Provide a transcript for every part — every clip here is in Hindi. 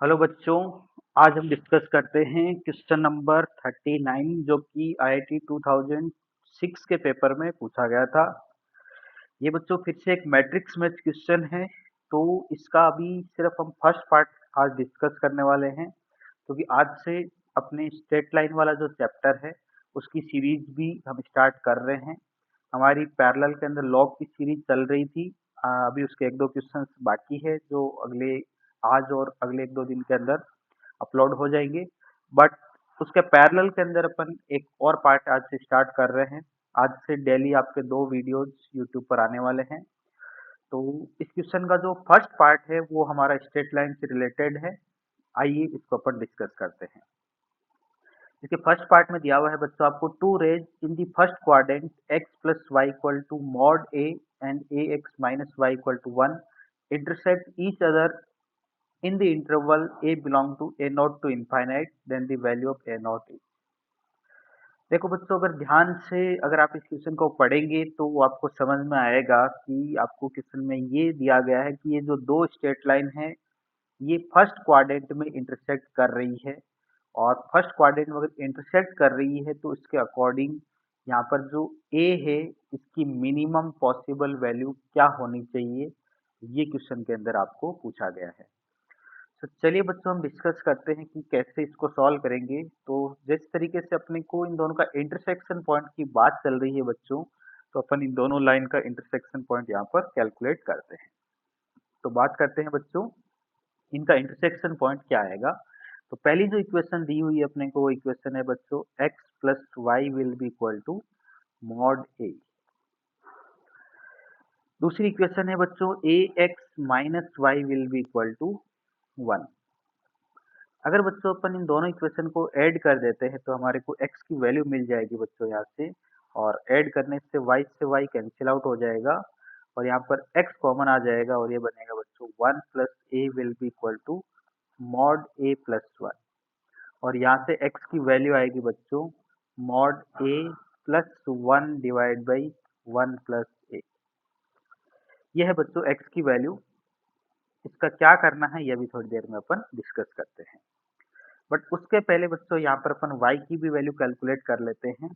हेलो बच्चों। आज हम डिस्कस करते हैं क्वेश्चन नंबर 39 जो कि आईआईटी 2006 के पेपर में पूछा गया था। ये बच्चों फिर से एक मैट्रिक्स में क्वेश्चन है। तो इसका अभी सिर्फ हम फर्स्ट पार्ट आज डिस्कस करने वाले हैं, क्योंकि आज से अपने स्ट्रेट लाइन वाला जो चैप्टर है उसकी सीरीज भी हम स्टार्ट कर रहे हैं। हमारी पैरेलल के अंदर लॉग की सीरीज चल रही थी। अभी उसके एक दो क्वेश्चंस बाकी है जो अगले आज और अगले एक दो दिन के अंदर अपलोड हो जाएंगे। बट उसके पैरेलल के अंदर अपन एक और पार्ट आज से स्टार्ट कर रहे हैं। आज से डेली आपके दो वीडियोस यूट्यूब पर आने वाले हैं। तो इस क्वेश्चन का जो फर्स्ट पार्ट है वो हमारा स्ट्रेट लाइन से रिलेटेड है। आइए इसको अपन डिस्कस करते हैं। इसके फर्स्ट पार्ट में दिया हुआ है बच्चों आपको to raise in the first quadrant x plus y equal to mod a and a x minus y equal to one intersect each other in the interval a belong to a naught to infinite then the value of a naught is। देखो बच्चों, अगर ध्यान से अगर आप इस क्वेश्चन को पढ़ेंगे तो आपको समझ में आएगा कि आपको क्वेश्चन में ये दिया गया है कि ये जो दो स्ट्रेट लाइन है ये फर्स्ट क्वाड्रेंट में इंटरसेक्ट कर रही है। और फर्स्ट क्वाड्रेंट में अगर इंटरसेक्ट कर रही है तो इसके अकॉर्डिंग यहाँ पर जो ए है इसकी मिनिमम पॉसिबल वैल्यू क्या होनी चाहिए, ये क्वेश्चन के अंदर आपको पूछा गया है। तो चलिए बच्चों, हम डिस्कस करते हैं कि कैसे इसको सॉल्व करेंगे। तो जिस तरीके से अपने को इन दोनों का इंटरसेक्शन पॉइंट की बात चल रही है बच्चों, तो अपन इन दोनों लाइन का इंटरसेक्शन पॉइंट यहाँ पर कैलकुलेट करते हैं। तो बात करते हैं बच्चों, इनका इंटरसेक्शन पॉइंट क्या आएगा। तो पहली जो इक्वेशन दी हुई है अपने को वो इक्वेशन है बच्चों x plus Y will be equal to mod A. दूसरी इक्वेशन है बच्चों A x minus Y will be equal to one. अगर बच्चों अपन इन दोनों इक्वेशन को ऐड कर देते हैं तो हमारे को x की वैल्यू मिल जाएगी बच्चों यहाँ से। और ऐड करने से y कैंसिल आउट हो जाएगा और यहाँ पर x कॉमन आ जाएगा और ये बनेगा बच्चों one plus A will be equal to mod A plus one. और यहाँ से x की वैल्यू आएगी बच्चों mod A plus one divide by one plus A. यह है बच्चों x की वैल्यू। इसका क्या करना है यह भी थोड़ी देर में अपन डिस्कस करते हैं। बट उसके पहले बच्चों यहाँ पर अपन y की भी वैल्यू कैलकुलेट कर लेते हैं।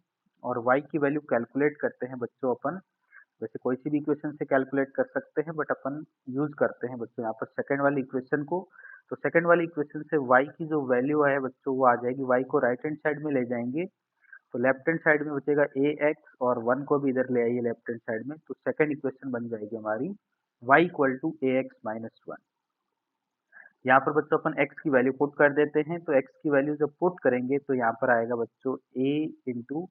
और y की वैल्यू कैलकुलेट करते हैं बच्चों अपन, वैसे कोई सी भी इक्वेशन से कैलकुलेट कर सकते हैं बट अपन यूज करते हैं बच्चों यहाँ पर सेकंड वाली इक्वेशन को। तो सेकंड वाली इक्वेशन से y की जो वैल्यू है बच्चों वो आ जाएगी, y को राइट हैंड साइड में ले जाएंगे तो लेफ्ट हैंड साइड में बचेगा ए एक्स और वन को भी इधर ले आइए लेफ्ट हैंड साइड में, तो सेकंड इक्वेशन बन जाएगी हमारी y equal to a x minus one. यहाँ पर बच्चों अपन x की वैल्यू पुट कर देते हैं। तो x की वैल्यू जब पुट करेंगे तो यहाँ पर आएगा बच्चों a इंटू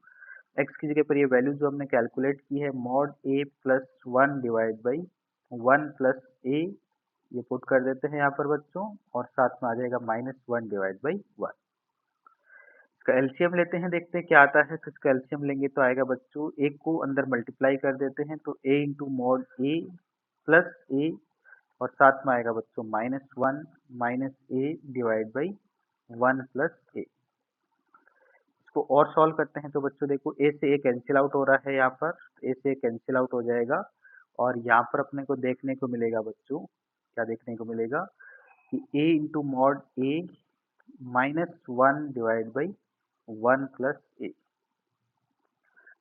एक्स की जगह पर ये वैल्यू जो हमने कैलकुलेट की है mod a plus one divide by one plus A, ये पुट कर देते हैं यहाँ पर बच्चों और साथ में आ जाएगा minus one divide by one. इसका एलसीएम लेते हैं, देखते हैं क्या आता है। तो इसका एलसीएम लेंगे तो आएगा बच्चों एक को अंदर मल्टीप्लाई कर देते हैं तो a into mod A plus A और साथ में आएगा बच्चों minus one minus A divide by one plus A. इसको और सॉल्व करते हैं तो बच्चों देखो ए से ए कैंसिल आउट हो रहा है, यहाँ पर ए से ए कैंसिल आउट हो जाएगा और यहाँ पर अपने को देखने को मिलेगा बच्चों, क्या देखने को मिलेगा कि A into mod A minus one divide by one plus A.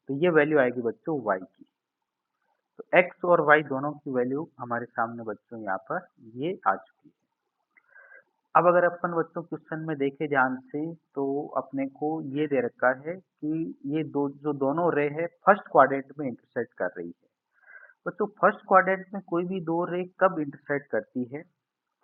तो ये वैल्यू आएगी बच्चों y की। तो x और y दोनों की वैल्यू हमारे सामने बच्चों यहाँ पर ये आ चुकी है। अब अगर अपन बच्चों क्वेश्चन में देखें ध्यान से तो अपने को ये दे रखा है कि ये दो जो दोनों रे है फर्स्ट क्वाड्रेंट में इंटरसेक्ट कर रही है। बच्चों फर्स्ट क्वाड्रेंट में कोई भी दो रे कब इंटरसेक्ट करती है?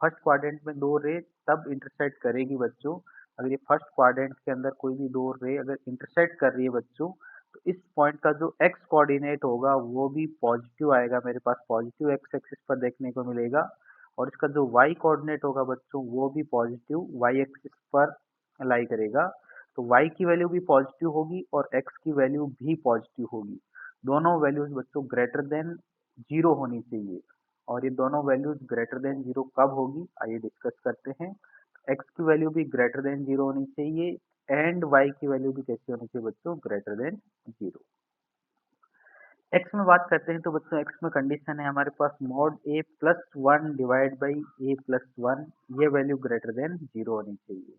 फर्स्ट क्वाड्रेंट में दो रे तब इंटरसेक्ट करेगी बच्चों अगर ये फर्स्ट क्वाड्रेंट के अंदर कोई भी दो रे अगर इंटरसेक्ट कर रही है बच्चों, तो इस पॉइंट का जो एक्स कोऑर्डिनेट होगा वो भी पॉजिटिव आएगा, मेरे पास पॉजिटिव एक्स एक्सिस पर देखने को मिलेगा। और इसका जो वाई कोऑर्डिनेट होगा बच्चों वो भी पॉजिटिव वाई एक्सिस पर लाई करेगा। तो वाई की वैल्यू भी पॉजिटिव होगी और एक्स की वैल्यू भी पॉजिटिव होगी। दोनों वैल्यूज बच्चों ग्रेटर देन जीरो होनी चाहिए। और ये दोनों वैल्यूज ग्रेटर देन जीरो कब होगी आइए डिस्कस करते हैं। एक्स की वैल्यू भी ग्रेटर देन जीरो होनी चाहिए एंड वाई की वैल्यू भी कैसी होनी चाहिए बच्चों, ग्रेटर देन जीरो। एक्स में बात करते हैं तो बच्चों एक्स में कंडीशन है हमारे पास mod A plus one divide by A plus one, ये वैल्यू ग्रेटर देन जीरो होनी चाहिए।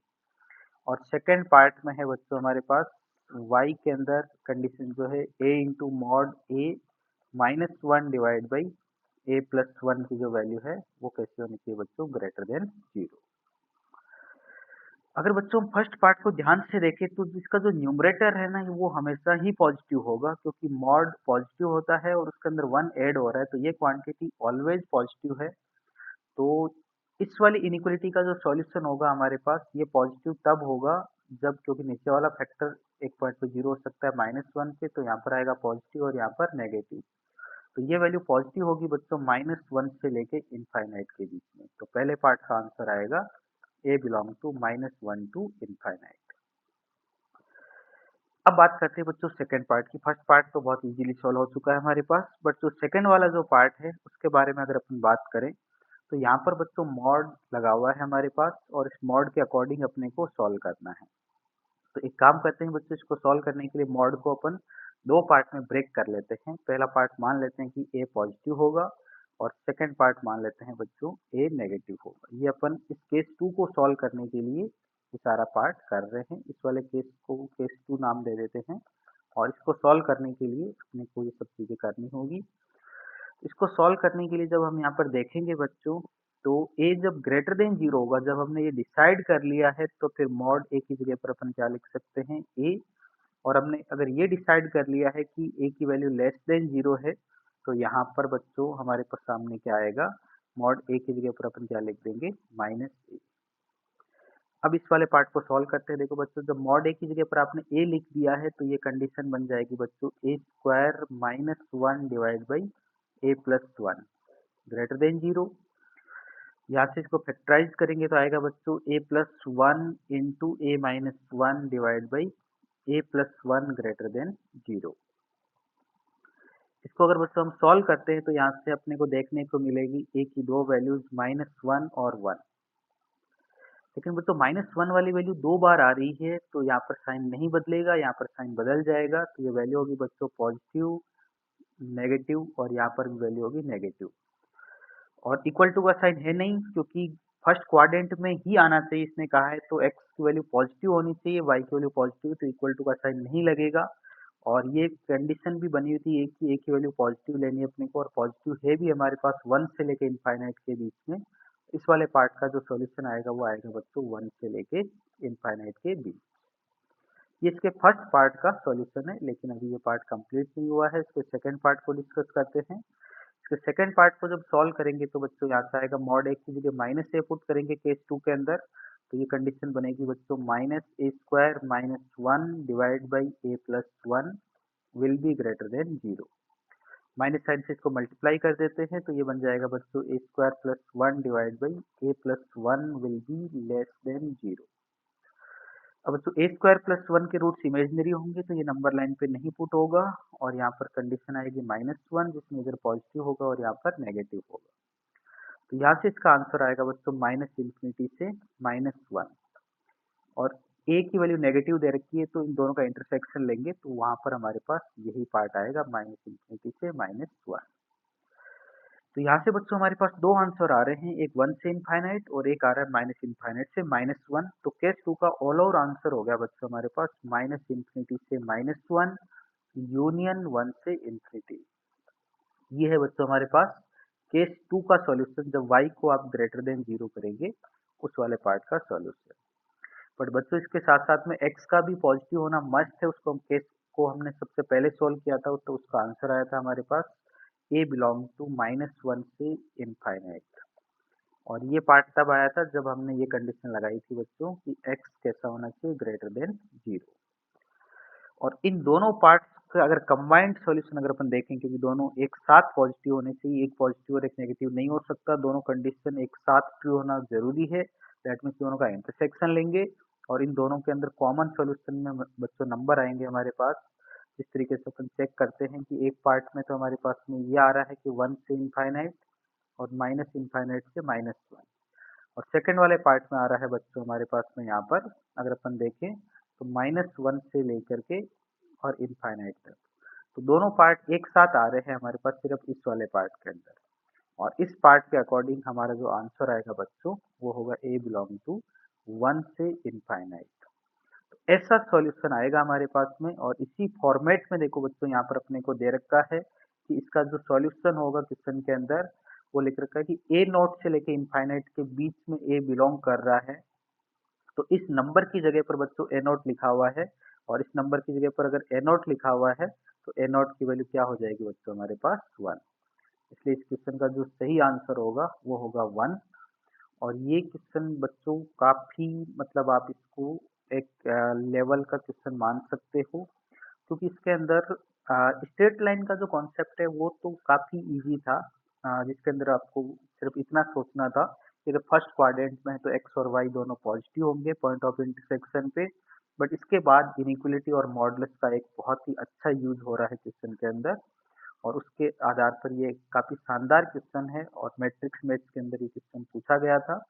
और सेकेंड पार्ट में है बच्चों हमारे पास y के अंदर कंडीशन जो है a into mod A minus one divide by A plus one की जो वैल्यू है वो कैसे होनी चाहिए बच्चों, ग्रेटर देन जीरो। अगर बच्चों हम फर्स्ट पार्ट को ध्यान से देखें तो इसका जो न्यूमरेटर है ना वो हमेशा ही पॉजिटिव होगा, क्योंकि मॉड पॉजिटिव होता है और उसके अंदर वन ऐड हो रहा है, तो ये क्वांटिटी ऑलवेज पॉजिटिव है। तो इस वाली इनइक्वालिटी का जो सॉल्यूशन होगा हमारे पास, ये पॉजिटिव तब होगा जब, क्योंकि नीचे वाला फैक्टर एक पॉइंट पे जीरो हो सकता है माइनस वन पे, तो यहाँ पर आएगा पॉजिटिव और यहाँ पर नेगेटिव। तो ये वैल्यू पॉजिटिव होगी बच्चों माइनस वन से लेके इनफाइनाइट के बीच में। तो पहले पार्ट का आंसर आएगा A belong to minus one to infinite. अब बात करते हैं बच्चों सेकंड पार्ट की। फर्स्ट पार्ट तो बहुत इजीली सॉल्व हो चुका है हमारे पास, बट जो सेकंड वाला जो पार्ट है उसके बारे में अगर अपन बात करें तो यहाँ पर बच्चों मॉड लगा हुआ है हमारे पास और इस मॉड के अकॉर्डिंग अपने को सॉल्व करना है। तो एक काम करते हैं बच्चों, इसको सॉल्व करने के लिए मॉड को अपन दो पार्ट में ब्रेक कर लेते हैं। पहला पार्ट मान लेते हैं कि ए पॉजिटिव होगा और सेकंड पार्ट मान लेते हैं बच्चों ए नेगेटिव होगा। ये अपन इस केस टू को सॉल्व करने के लिए ये सारा पार्ट कर रहे हैं। इस वाले केस को केस टू नाम दे देते हैं और इसको सॉल्व करने के लिए अपने को ये सब चीजें करनी होगी। इसको सॉल्व करने के लिए जब हम यहाँ पर देखेंगे बच्चों, तो ए जब ग्रेटर देन जीरो होगा, जब हमने ये डिसाइड कर लिया है, तो फिर मॉड ए की जगह पर अपन क्या लिख सकते हैं, ए। और हमने अगर ये डिसाइड कर लिया है कि ए की वैल्यू लेस देन जीरो है, तो यहाँ पर बच्चों हमारे पास सामने क्या आएगा, मॉड ए की जगह पर अपन क्या लिख देंगे, माइनस ए। अब इस वाले पार्ट को सॉल्व करते हैं। देखो बच्चों, जब मॉड ए की जगह पर आपने ए लिख दिया है तो ये कंडीशन बन जाएगी बच्चों A square minus one divide by A plus one greater than zero. यहाँ से इसको फैक्टराइज करेंगे तो आएगा बच्चों A plus one into A minus one divide by A plus one greater than zero. इसको अगर बच्चों हम सॉल्व करते हैं तो यहाँ से अपने को देखने को मिलेगी ए की दो वैल्यूज माइनस वन और वन। लेकिन बच्चों माइनस वन वाली वैल्यू दो बार आ रही है, तो यहाँ पर साइन नहीं बदलेगा, यहाँ पर साइन बदल जाएगा। तो ये वैल्यू होगी बच्चों पॉजिटिव, नेगेटिव और यहाँ पर भी वैल्यू होगी नेगेटिव। और इक्वल टू का साइन है नहीं, क्योंकि फर्स्ट क्वाड्रेंट में ही आना चाहिए इसने कहा है, तो एक्स की वैल्यू पॉजिटिव होनी चाहिए, वाई की वैल्यू पॉजिटिव, तो इक्वल टू का साइन नहीं लगेगा। और ये कंडीशन भी बनी हुई थी ए की वैल्यू पॉजिटिव लेनी है अपने को, और पॉजिटिव है भी हमारे पास वन से लेके इनफाइनाइट के बीच में। इस वाले पार्ट का जो सॉल्यूशन आएगा वो आएगा बच्चों वन से लेके इनफाइनाइट के बीच। ये इसके फर्स्ट पार्ट का सॉल्यूशन है, लेकिन अभी ये पार्ट कंप्लीट नहीं हुआ है। इसके सेकंड पार्ट को डिस्कस करते हैं। इसके सेकंड पार्ट को जब सॉल्व करेंगे तो बच्चों यहाँ से आएगा मॉड ए की जगह माइनस ए पुट करेंगे केस टू के अंदर, तो ये कंडीशन बनेगी बच्चों minus a square minus one divide by A plus one will be greater than zero. Minus sign से इसको मल्टीप्लाई कर देते हैं तो ये बन जाएगा बच्चों A square plus one divide by A plus one will be less than zero. अब बच्चों ए स्क्वायर प्लस वन के रूट्स इमेजनरी होंगे तो ये नंबर लाइन पे नहीं पुट होगा, और यहाँ पर कंडीशन आएगी माइनस वन, जिसमें इधर पॉजिटिव होगा और यहाँ पर नेगेटिव होगा। तो यहाँ से इसका आंसर आएगा बच्चों माइनस इंफिनिटी से माइनस वन। और ए की वैल्यू नेगेटिव दे रखी है, तो इन दोनों का इंटरसेक्शन लेंगे तो वहां पर हमारे पास यही पार्ट आएगा माइनस इंफिनिटी से माइनस वन। तो यहाँ से बच्चों हमारे पास दो आंसर आ रहे हैं, एक वन से इनफाइनाइट और एक आ रहा है माइनस इनफाइनाइट से माइनस वन। तो केस टू का ऑल ओवर आंसर हो गया बच्चों हमारे पास माइनस इंफिनिटी से माइनस वन यूनियन वन से इंफिनिटी। ये है बच्चों हमारे पास केस टू का सॉल्यूशन, जब y को आप ग्रेटर देन जीरो करेंगे उस वाले पार्ट का सॉल्यूशन। बट बच्चों इसके साथ साथ में x का भी पॉजिटिव होना मस्ट है। उसको हम केस को हमने सबसे पहले सॉल्व किया था, तो उसका आंसर आया था हमारे पास a belong to minus one से इनफाइनाइट। और ये पार्ट तब आया था जब हमने ये कंडीशन लगाई थी बच्चों कि x कैसा होना चाहिए, ग्रेटर देन जीरो। और इन दोनों पार्ट्स का अगर कंबाइंड सॉल्यूशन अगर अपन देखें, क्योंकि दोनों एक साथ पॉजिटिव होने चाहिए, एक पॉजिटिव और एक नेगेटिव नहीं हो सकता, दोनों कंडीशन एक साथ ट्रू होना जरूरी है। दैट मीन्स दोनों का इंटरसेक्शन लेंगे और इन दोनों के अंदर कॉमन सॉल्यूशन में बच्चों नंबर आएंगे हमारे पास। इस तरीके से अपन चेक करते हैं कि एक पार्ट में तो हमारे पास में ये आ रहा है कि वन से इनफाइनाइट और माइनस इनफाइनाइट से माइनस वन, और सेकंड वाले पार्ट में आ रहा है बच्चों हमारे पास में यहाँ पर अगर अपन देखें तो माइनस वन से लेकर के और इनफाइनाइट तक। तो दोनों पार्ट एक साथ आ रहे हैं हमारे पास सिर्फ इस वाले पार्ट के अंदर, और इस पार्ट के अकॉर्डिंग हमारा जो आंसर आएगा बच्चों वो होगा ए बिलोंग टू 1 से इनफाइनाइट। ऐसा सॉल्यूशन आएगा हमारे पास में, और इसी फॉर्मेट में देखो बच्चों यहाँ पर अपने को दे रखा है कि इसका जो सॉल्यूशन होगा क्वेश्चन के अंदर वो लिख रखा है कि ए नॉट से लेके इनफाइनाइट के बीच में ए बिलोंग कर रहा है। तो इस नंबर की जगह पर बच्चों ए नॉट लिखा हुआ है, और इस नंबर की जगह पर अगर ए नॉट लिखा हुआ है तो ए नॉट की वैल्यू क्या हो जाएगी बच्चों हमारे पास 1। इसलिए इस क्वेश्चन का जो सही आंसर होगा वो होगा 1। और ये क्वेश्चन बच्चों काफी मतलब आप इसको एक लेवल का क्वेश्चन मान सकते हो, क्योंकि इसके अंदर स्ट्रेट लाइन का जो कॉन्सेप्ट है वो तो काफी इजी था, जिसके अंदर आपको सिर्फ इतना सोचना था कि अगर फर्स्ट क्वाड्रेंट में है तो एक्स और वाई दोनों पॉजिटिव होंगे पॉइंट ऑफ इंटरसेक्शन पे। बट इसके बाद इनइक्वलिटी और मॉडुलस का एक बहुत ही अच्छा यूज हो रहा है क्वेश्चन के अंदर, और उसके आधार पर ये काफी शानदार क्वेश्चन है, और मैट्रिक्स मैथ्स के अंदर ये क्वेश्चन पूछा गया था,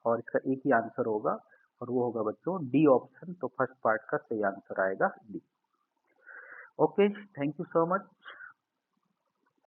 और इसका एक ही आंसर होगा और वो होगा बच्चों डी ऑप्शन। तो फर्स्ट पार्ट का सही आंसर आएगा D. Okay, thank you so much.